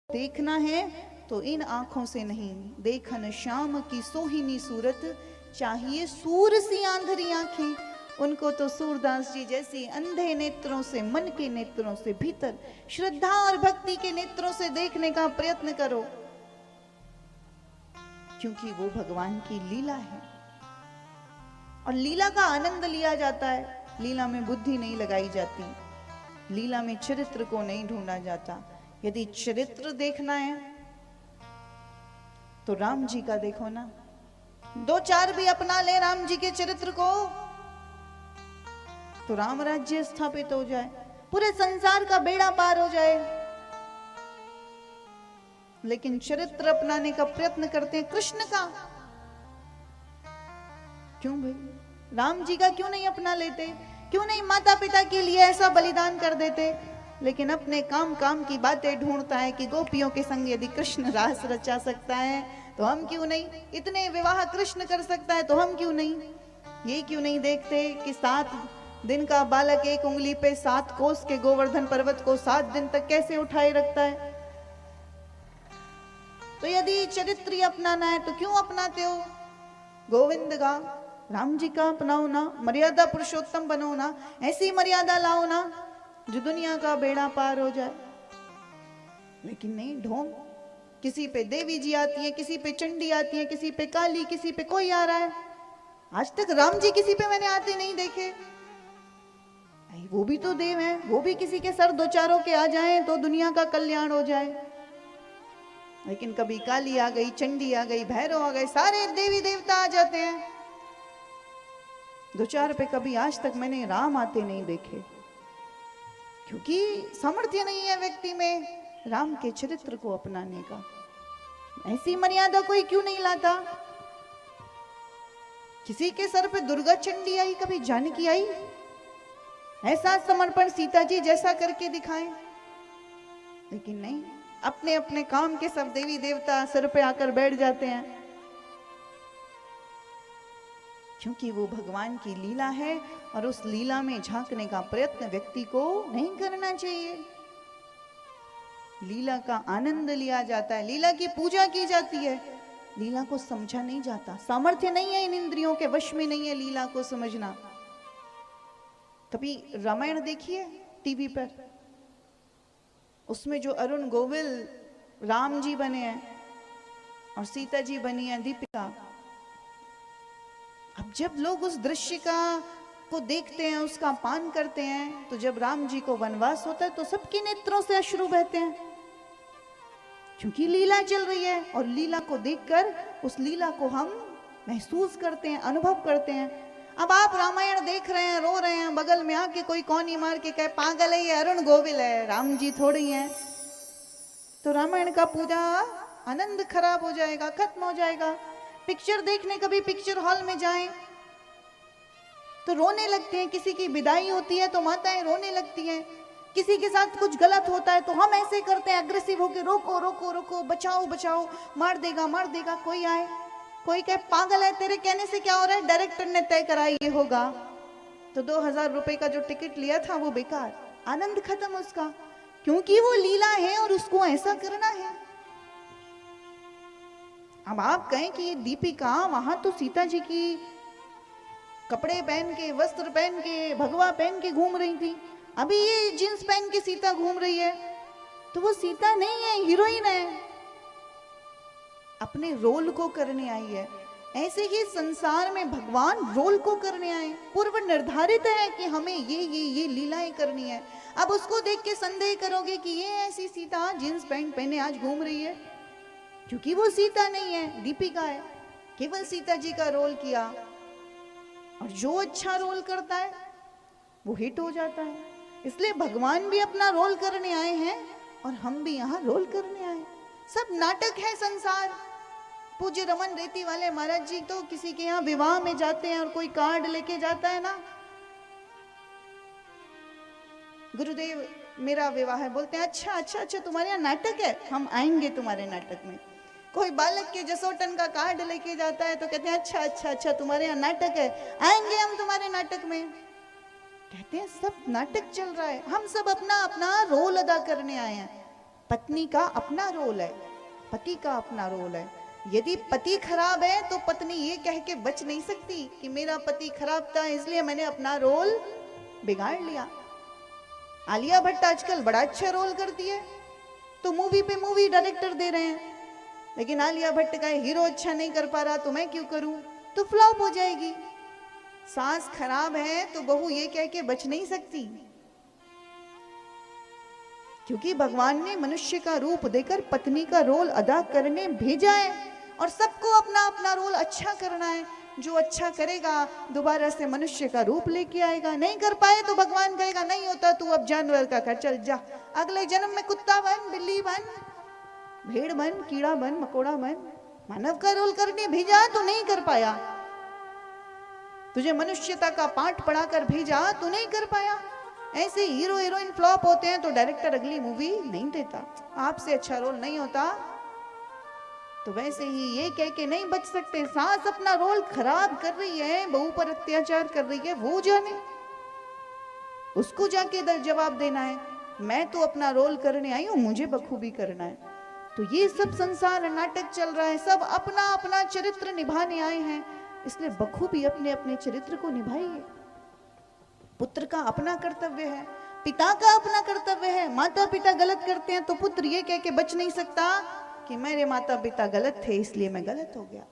देखना है तो इन आंखों से नहीं, देखन श्याम की सोहिनी सूरत, चाहिए सूर सी आंधरी आंखें। उनको तो सूरदास जी जैसी अंधे नेत्रों से, मन के नेत्रों से, भीतर श्रद्धा और भक्ति के नेत्रों से देखने का प्रयत्न करो, क्योंकि वो भगवान की लीला है और लीला का आनंद लिया जाता है। लीला में बुद्धि नहीं लगाई जाती, लीला में चरित्र को नहीं ढूंढा जाता। यदि चरित्र देखना है तो राम जी का देखो ना, दो चार भी अपना ले राम जी के चरित्र को तो राम राज्य स्थापित हो जाए, पूरे संसार का बेड़ा पार हो जाए। लेकिन चरित्र अपनाने का प्रयत्न करते हैं कृष्ण का, क्यों भाई? राम जी का क्यों नहीं अपना लेते? क्यों नहीं माता पिता के लिए ऐसा बलिदान कर देते? लेकिन अपने काम काम की बातें ढूंढता है कि गोपियों के संग यदि कृष्ण रास रचा सकता है तो हम क्यों नहीं, इतने विवाह कृष्ण कर सकता है तो हम क्यों नहीं। ये क्यों नहीं देखते कि 7 दिन का बालक एक उंगली पे 7 कोस के गोवर्धन पर्वत को 7 दिन तक कैसे उठाए रखता है। तो यदि चरित्र अपनाना है तो क्यों अपनाते हो? गोविंद का, राम जी का अपनाओ ना, मर्यादा पुरुषोत्तम बनो ना, ऐसी मर्यादा लाओ ना जो दुनिया का बेड़ा पार हो जाए। लेकिन नहीं, ढोंग, किसी पे देवी जी आती है, किसी पे चंडी आती है, किसी पे काली, किसी पे कोई आ रहा है। आज तक राम जी किसी पे मैंने आते नहीं देखे। वो भी तो देव हैं, वो भी किसी के सर दो चारों के आ जाएं तो दुनिया का कल्याण हो जाए। लेकिन कभी काली आ गई, चंडी आ गई, भैरव आ गए, सारे देवी देवता आ जाते हैं। 2-4 पे कभी आज तक मैंने राम आते नहीं देखे, क्योंकि सामर्थ्य नहीं है व्यक्ति में राम के चरित्र को अपनाने का। ऐसी मर्यादा कोई क्यों नहीं लाता? किसी के सर पे दुर्गा चंडी आई, कभी जानकी आई, ऐसा समर्पण सीता जी जैसा करके दिखाएं। लेकिन नहीं, अपने अपने काम के सब देवी देवता सर पे आकर बैठ जाते हैं, क्योंकि वो भगवान की लीला है और उस लीला में झांकने का प्रयत्न व्यक्ति को नहीं करना चाहिए। लीला का आनंद लिया जाता है, लीला की पूजा की जाती है, लीला को समझा नहीं जाता। सामर्थ्य नहीं है, इन इंद्रियों के वश में नहीं है लीला को समझना। कभी रामायण देखिए टीवी पर, उसमें जो अरुण गोविल राम जी बने हैं और सीता जी बनी है दीपिका। अब जब लोग उस दृश्य को देखते हैं, उसका पान करते हैं, तो जब राम जी को वनवास होता है तो सबके नेत्रों से अश्रु बहते हैं, क्योंकि लीला चल रही है और लीला को देखकर उस लीला को हम महसूस करते हैं, अनुभव करते हैं। अब आप रामायण देख रहे हैं, रो रहे हैं, बगल में आके कोई कौनी मार के कहे पागल है, ये अरुण गोविल है, राम जी थोड़ी हैं, तो रामायण का पूजा आनंद खराब हो जाएगा, खत्म हो जाएगा। पिक्चर देखने कभी पिक्चर हॉल में जाएं तो रोने लगते हैं, किसी की विदाई होती है तो माताएं रोने लगती हैं, किसी के साथ कुछ गलत होता है तो हम ऐसे करते हैं अग्रेसिव होकर, रोको रोको रोको, बचाओ बचाओ, मार देगा मार देगा। कोई आए, कोई कहे पागल है, तेरे कहने से क्या हो रहा है, डायरेक्टर ने तय करा ये होगा, तो 2000 रुपए का जो टिकट लिया था वो बेकार, आनंद खत्म उसका, क्योंकि वो लीला है और उसको ऐसा करना है। अब आप कहें कि ये दीपिका वहां तो सीता जी की कपड़े पहन के, वस्त्र पहन के, भगवा पहन के घूम रही थी, अभी ये जींस पहन के सीता घूम रही है, तो वो सीता नहीं है, हीरोइन है, अपने रोल को करने आई है। ऐसे ही संसार में भगवान रोल को करने आए, पूर्व निर्धारित है कि हमें ये लीलाएं करनी है। अब उसको देख के संदेह करोगे कि ये ऐसी सीता जींस पैंट पहने आज घूम रही है, क्योंकि वो सीता नहीं है, दीपिका है, केवल सीता जी का रोल किया, और जो अच्छा रोल करता है वो हिट हो जाता है। इसलिए भगवान भी अपना रोल करने आए हैं और हम भी यहाँ रोल करने आए। सब नाटक है संसार। पूज्य रमन रेती वाले महाराज जी तो किसी के यहाँ विवाह में जाते हैं और कोई कार्ड लेके जाता है ना, गुरुदेव मेरा विवाह है, बोलते हैं अच्छा अच्छा अच्छा तुम्हारे यहाँ नाटक है, हम आएंगे तुम्हारे नाटक में। कोई बालक के जसोटन का कार्ड लेके जाता है तो कहते हैं अच्छा अच्छा अच्छा तुम्हारे यहाँ नाटक है, आएंगे हम तुम्हारे नाटक में। कहते हैं सब नाटक चल रहा है, हम सब अपना अपना रोल अदा करने आए हैं। पत्नी का अपना रोल है, पति का अपना रोल है। यदि पति खराब है तो पत्नी ये कह के बच नहीं सकती कि मेरा पति खराब था इसलिए मैंने अपना रोल बिगाड़ लिया। आलिया भट्ट आजकल बड़ा अच्छा रोल करती है, तो मूवी पे मूवी डायरेक्टर दे रहे हैं, लेकिन आलिया भट्ट का हीरो अच्छा नहीं कर पा रहा तो मैं क्यों करूं, तो फ्लॉप हो जाएगी। सास खराब है तो बहू ये कह के बच नहीं सकती, क्योंकि भगवान ने मनुष्य का रूप देकर पत्नी का रोल अदा करने भेजा है और सबको अपना अपना रोल अच्छा करना है। जो अच्छा करेगा दोबारा से मनुष्य का रूप लेके आएगा, नहीं कर पाए तो भगवान कहेगा नहीं होता तू अब जानवर का कर, चल जा अगले जन्म में कुत्ता बन, बिल्ली बन, भेड़ बन, कीड़ा बन, मकोड़ा बन। मानव का रोल करने भेजा तो नहीं कर पाया, तुझे मनुष्यता का पाठ पढ़ाकर भेजा तो नहीं कर पाया। ऐसे हीरो हीरोइन फ्लॉप होते हैं तो डायरेक्टर अगली मूवी नहीं देता, आपसे अच्छा रोल नहीं होता तो वैसे ही ये कह के नहीं बच सकते। सास अपना रोल खराब कर रही है, बहू पर अत्याचार कर रही है, वो जाने, उसको जाके जवाब देना है। मैं तो अपना रोल करने आई हूं, मुझे बखूबी करना है। तो ये सब संसार नाटक चल रहा है, सब अपना अपना चरित्र निभाने आए हैं, इसलिए बखूबी अपने अपने चरित्र को निभाइए। पुत्र का अपना कर्तव्य है, पिता का अपना कर्तव्य है। माता पिता गलत करते हैं तो पुत्र ये कह के बच नहीं सकता कि मेरे माता पिता गलत थे इसलिए मैं गलत हो गया।